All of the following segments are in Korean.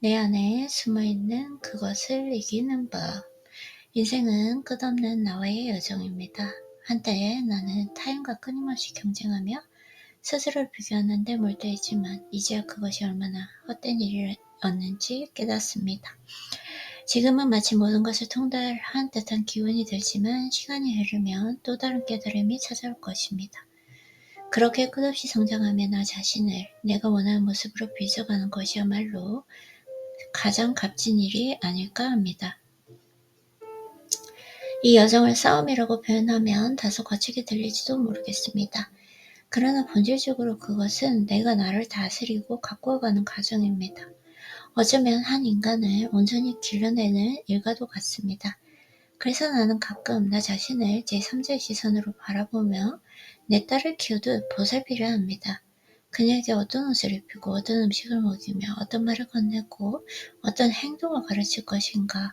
내 안에 숨어있는 그것을 이기는 법. 인생은 끝없는 나와의 여정입니다. 한때 나는 타인과 끊임없이 경쟁하며 스스로를 비교하는 데 몰두했지만 이제야 그것이 얼마나 헛된 일이었는지 깨닫습니다. 지금은 마치 모든 것을 통달한 듯한 기분이 들지만 시간이 흐르면 또 다른 깨달음이 찾아올 것입니다. 그렇게 끝없이 성장하며 나 자신을 내가 원하는 모습으로 빚어가는 것이야말로 가장 값진 일이 아닐까 합니다. 이 여정을 싸움이라고 표현하면 다소 거칠게 들릴지도 모르겠습니다. 그러나 본질적으로 그것은 내가 나를 다스리고 가꾸어가는 과정입니다. 어쩌면 한 인간을 온전히 길러내는 일과도 같습니다. 그래서 나는 가끔 나 자신을 제3자의 시선으로 바라보며 내 딸을 키우듯 보살피려 합니다. 그녀에게 어떤 옷을 입히고 어떤 음식을 먹이며 어떤 말을 건네고 어떤 행동을 가르칠 것인가,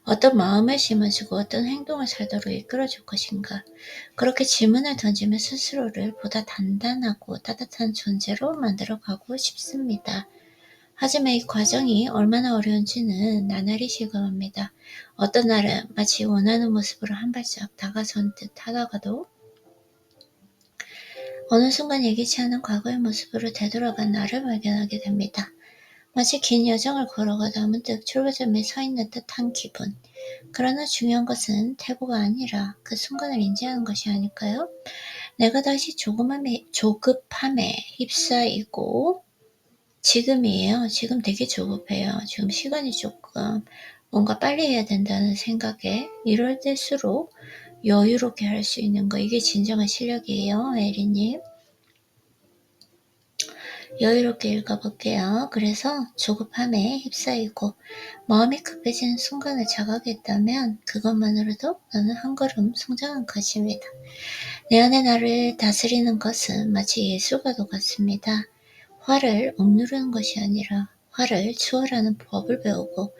어떤 마음을 심어주고 어떤 행동을 살도록 이끌어줄 것인가. 그렇게 질문을 던지며 스스로를 보다 단단하고 따뜻한 존재로 만들어가고 싶습니다. 하지만 이 과정이 얼마나 어려운지는 나날이 실감합니다. 어떤 날은 마치 원하는 모습으로 한 발짝 다가선 듯 하다가도 어느 순간 예기치 않은 과거의 모습으로 되돌아간 나를 발견하게 됩니다. 마치 긴 여정을 걸어가다 문득 출발점에 서 있는 듯한 기분. 그러나 중요한 것은 태고가 아니라 그 순간을 인지하는 것이 아닐까요? 내가 다시 조급함에 휩싸이고 지금이에요. 지금 되게 조급해요. 지금 시간이 조금 뭔가 빨리 해야 된다는 생각에 이럴 때일수록 여유롭게 할 수 있는 거, 이게 진정한 실력이에요. 에리님. 여유롭게 읽어볼게요. 그래서 조급함에 휩싸이고 마음이 급해지는 순간을 자각했다면 그것만으로도 나는 한 걸음 성장한 것입니다. 내 안의 나를 다스리는 것은 마치 예술과도 같습니다. 화를 억누르는 것이 아니라 화를 추월하는 법을 배우고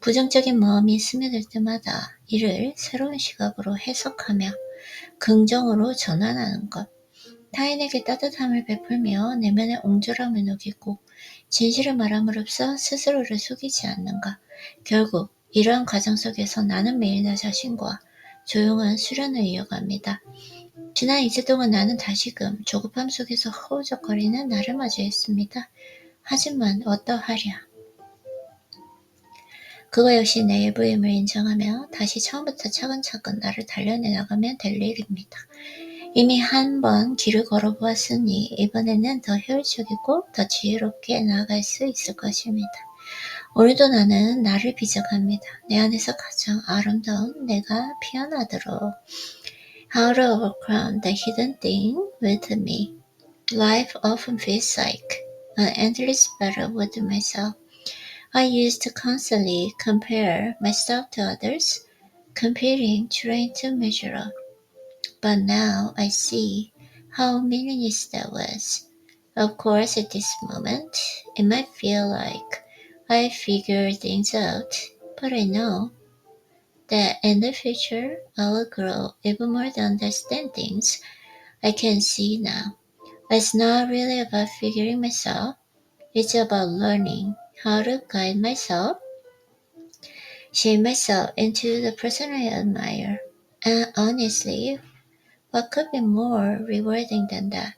부정적인 마음이 스며들 때마다 이를 새로운 시각으로 해석하며 긍정으로 전환하는 것. 타인에게 따뜻함을 베풀며 내면의 옹졸함을 녹이고 진실을 말함으로써 스스로를 속이지 않는가. 결국 이러한 과정 속에서 나는 매일 나 자신과 조용한 수련을 이어갑니다. 지난 2주 동안 나는 다시금 조급함 속에서 허우적거리는 나를 마주했습니다. 하지만 어떠하랴. 그거 역시 내 일부임을 인정하며 다시 처음부터 차근차근 나를 단련해 나가면 될 일입니다. 이미 한 번 길을 걸어보았으니 이번에는 더 효율적이고 더 지혜롭게 나아갈 수 있을 것입니다. 오늘도 나는 나를 빚어갑니다. 내 안에서 가장 아름다운 내가 피어나도록. How to overcome the hidden thing with me. Life often feels like an endless battle with myself. I used to constantly compare myself to others, competing, trying to measure up. But now I see how meaningless that was. Of course, at this moment, it might feel like I figured things out, but I know that in the future I will grow even more to understand things I can see now. It's not really about figuring myself, it's about learning how to guide myself, shape myself into the person I admire. And honestly, what could be more rewarding than that?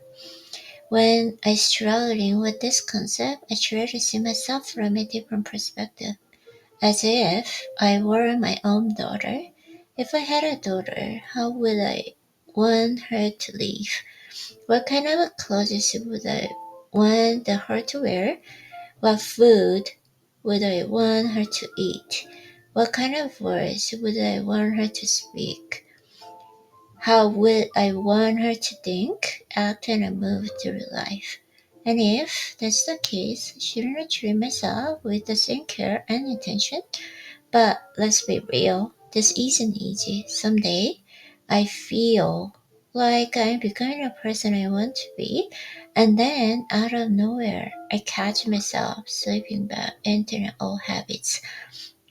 When I struggling with this concept, I try to see myself from a different perspective, as if I were my own daughter. If I had a daughter, how would I want her to live? What kind of clothes would I want her to wear? What food would I want her to eat? What kind of words would I want her to speak? How would I want her to think, act, and move through life? And if that's the case, shouldn't I treat myself with the same care and attention? But let's be real, this isn't easy. Someday, I feel like I'm becoming the person I want to be, and then out of nowhere, I catch myself slipping back into old habits.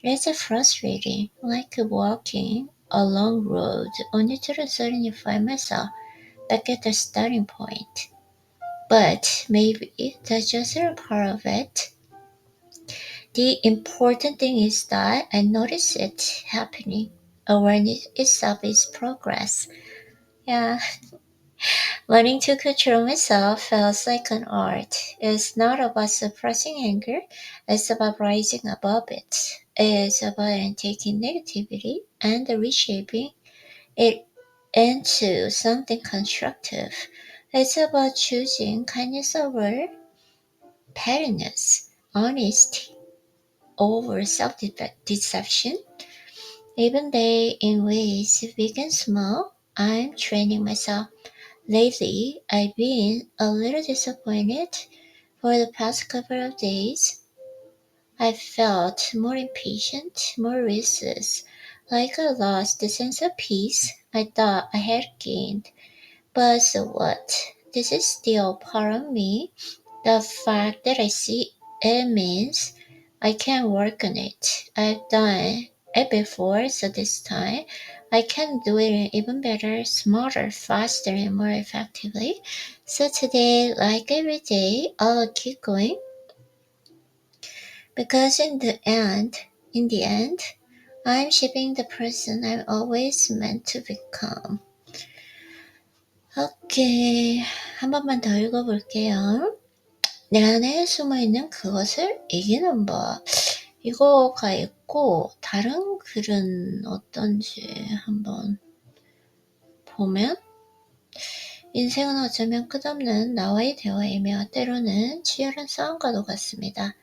It's frustrating, like walking a long road only to suddenly find myself back at the starting point. But maybe that's just a part of it. The important thing is that I notice it happening. Awareness itself is progress. Yeah, learning to control myself feels like an art. It's not about suppressing anger, it's about rising above it. It's about taking negativity and reshaping it into something constructive. It's about choosing kindness over pettiness, honesty over self-deception, even they in ways big and small. I'm training myself. Lately, I've been a little disappointed. For the past couple of days, I felt more impatient, more restless, like I lost the sense of peace I thought I had gained. But so what? This is still part of me. The fact that I see it means I can work on it. I've done it before, so this time I can do it even better, smarter, faster, and more effectively. So today, like every day, I'll keep going because in the end, I'm shaping the person I'm always meant to become. 오케이. 한 번만 더 읽어볼게요. 내 안에 숨어있는 그것을 이기는 법. 이거가 있고 다른 글은 어떤지 한번 보면 인생은 어쩌면 끝없는 나와의 대화이며 때로는 치열한 싸움과도 같습니다.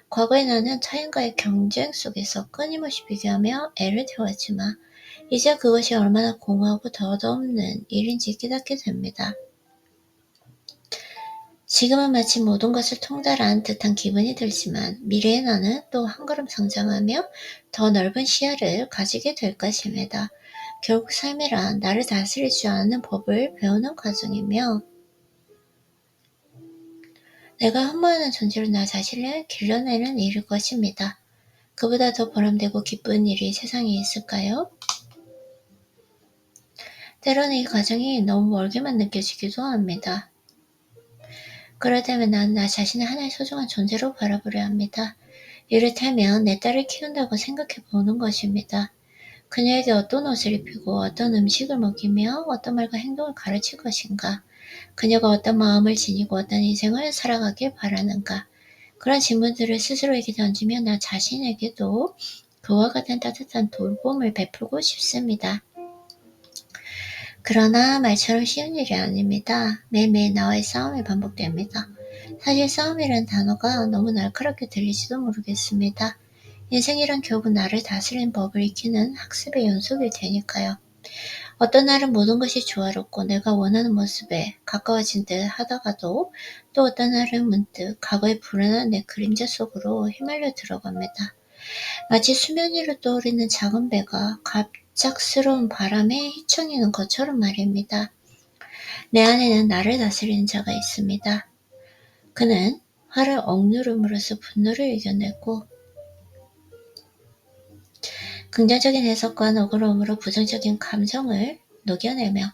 과거의 나는 타인과의 경쟁 속에서 끊임없이 비교하며 애를 태웠지만 이제 그것이 얼마나 공허하고 덧없는 일인지 깨닫게 됩니다. 지금은 마치 모든 것을 통달한 듯한 기분이 들지만 미래의 나는 또 한 걸음 성장하며 더 넓은 시야를 가지게 될 것입니다. 결국 삶이란 나를 다스릴 줄 아는 법을 배우는 과정이며 내가 흠모하는 존재로 나 자신을 길러내는 일일 것입니다. 그보다 더 보람되고 기쁜 일이 세상에 있을까요? 때로는 이 과정이 너무 멀게만 느껴지기도 합니다. 그럴 때면 나는 나 자신을 하나의 소중한 존재로 바라보려 합니다. 이를테면 내 딸을 키운다고 생각해 보는 것입니다. 그녀에게 어떤 옷을 입히고 어떤 음식을 먹이며 어떤 말과 행동을 가르칠 것인가? 그녀가 어떤 마음을 지니고 어떤 인생을 살아가길 바라는가? 그런 질문들을 스스로에게 던지며 나 자신에게도 그와 같은 따뜻한 돌봄을 베풀고 싶습니다. 그러나 말처럼 쉬운 일이 아닙니다. 매일매일 나와의 싸움이 반복됩니다. 사실 싸움이라는 단어가 너무 날카롭게 들릴지도 모르겠습니다. 인생이란 결국 나를 다스리는 법을 익히는 학습의 연속일 테니까요. 어떤 날은 모든 것이 조화롭고 내가 원하는 모습에 가까워진 듯 하다가도 또 어떤 날은 문득 과거의 불안한 내 그림자 속으로 휘말려 들어갑니다. 마치 수면 위로 떠오르는 작은 배가 갑작스러운 바람에 휘청이는 것처럼 말입니다. 내 안에는 나를 다스리는 자가 있습니다. 그는 화를 억누름으로써 분노를 이겨내고 긍정적인 해석과 너그러움으로 부정적인 감정을 녹여내며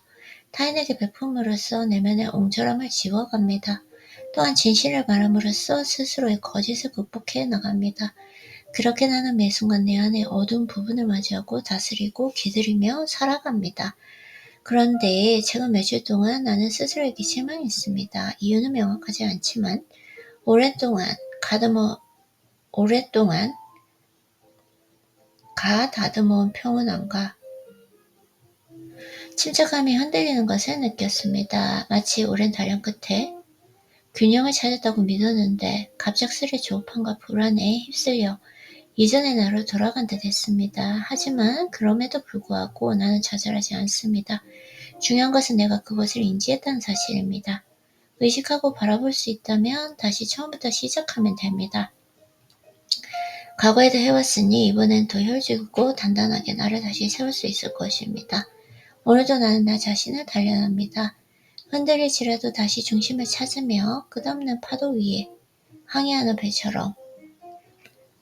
타인에게 베품으로써 내면의 옹졸함을 지워갑니다. 또한 진실을 말함으로써 스스로의 거짓을 극복해 나갑니다. 그렇게 나는 매 순간 내 안의 어두운 부분을 맞이하고 다스리고 기다리며 살아갑니다. 그런데 최근 며칠 동안 나는 스스로에게 실망했습니다. 이유는 명확하지 않지만 오랫동안 가다듬어온 평온함과 침착함이 흔들리는 것을 느꼈습니다. 마치 오랜 단련 끝에 균형을 찾았다고 믿었는데 갑작스레 조급함과 불안에 휩쓸려 이전의 나로 돌아간 듯 했습니다. 하지만 그럼에도 불구하고 나는 좌절하지 않습니다. 중요한 것은 내가 그것을 인지했다는 사실입니다. 의식하고 바라볼 수 있다면 다시 처음부터 시작하면 됩니다. 과거에도 해왔으니 이번엔 더 효율적이고 단단하게 나를 다시 세울 수 있을 것입니다. 오늘도 나는 나 자신을 단련합니다. 흔들릴지라도 다시 중심을 찾으며 끝없는 파도 위에 항해하는 배처럼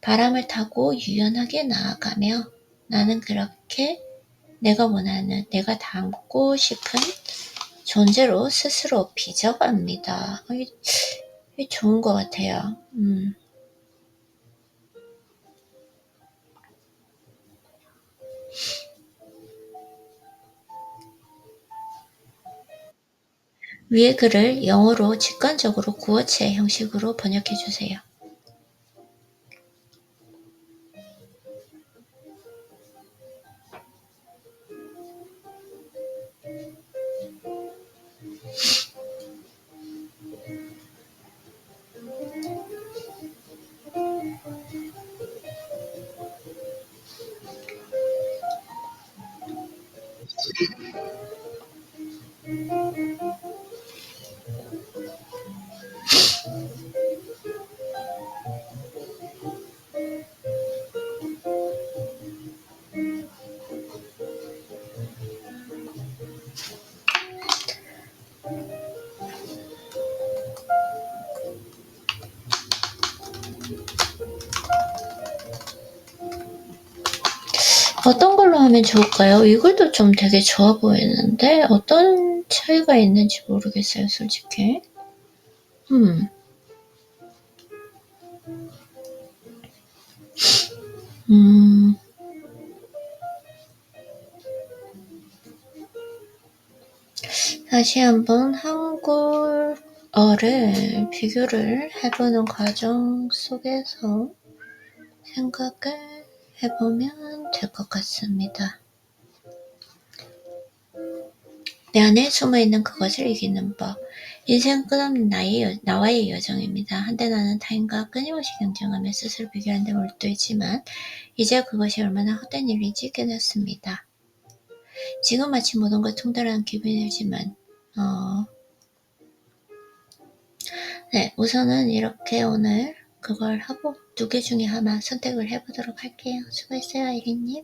바람을 타고 유연하게 나아가며 나는 그렇게 내가 원하는, 내가 닮고 싶은 존재로 스스로 빚어갑니다. 이게 좋은 것 같아요. 위의 글을 영어로 직관적으로 구어체 형식으로 번역해 주세요. 어떤 걸로 하면 좋을까요? 이글도 좀 되게 좋아 보이는데 어떤 차이가 있는지 모르겠어요, 솔직히. 다시 한번 한국어를 비교를 해보는 과정 속에서 생각을 해보면 될 것 같습니다. 내 안에 숨어있는 그것을 이기는 법. 인생은 끝없는 나와의 여정입니다. 한때 나는 타인과 끊임없이 경쟁하며 스스로 비교하는 데 몰두했지만 이제 그것이 얼마나 헛된 일인지 깨닫습니다. 지금 마치 모든 걸 통달하는 기분이 들지만 네, 우선은 이렇게 오늘 그걸 하고 2개 중에 하나 선택을 해보도록 할게요. 수고했어요, 아이린님.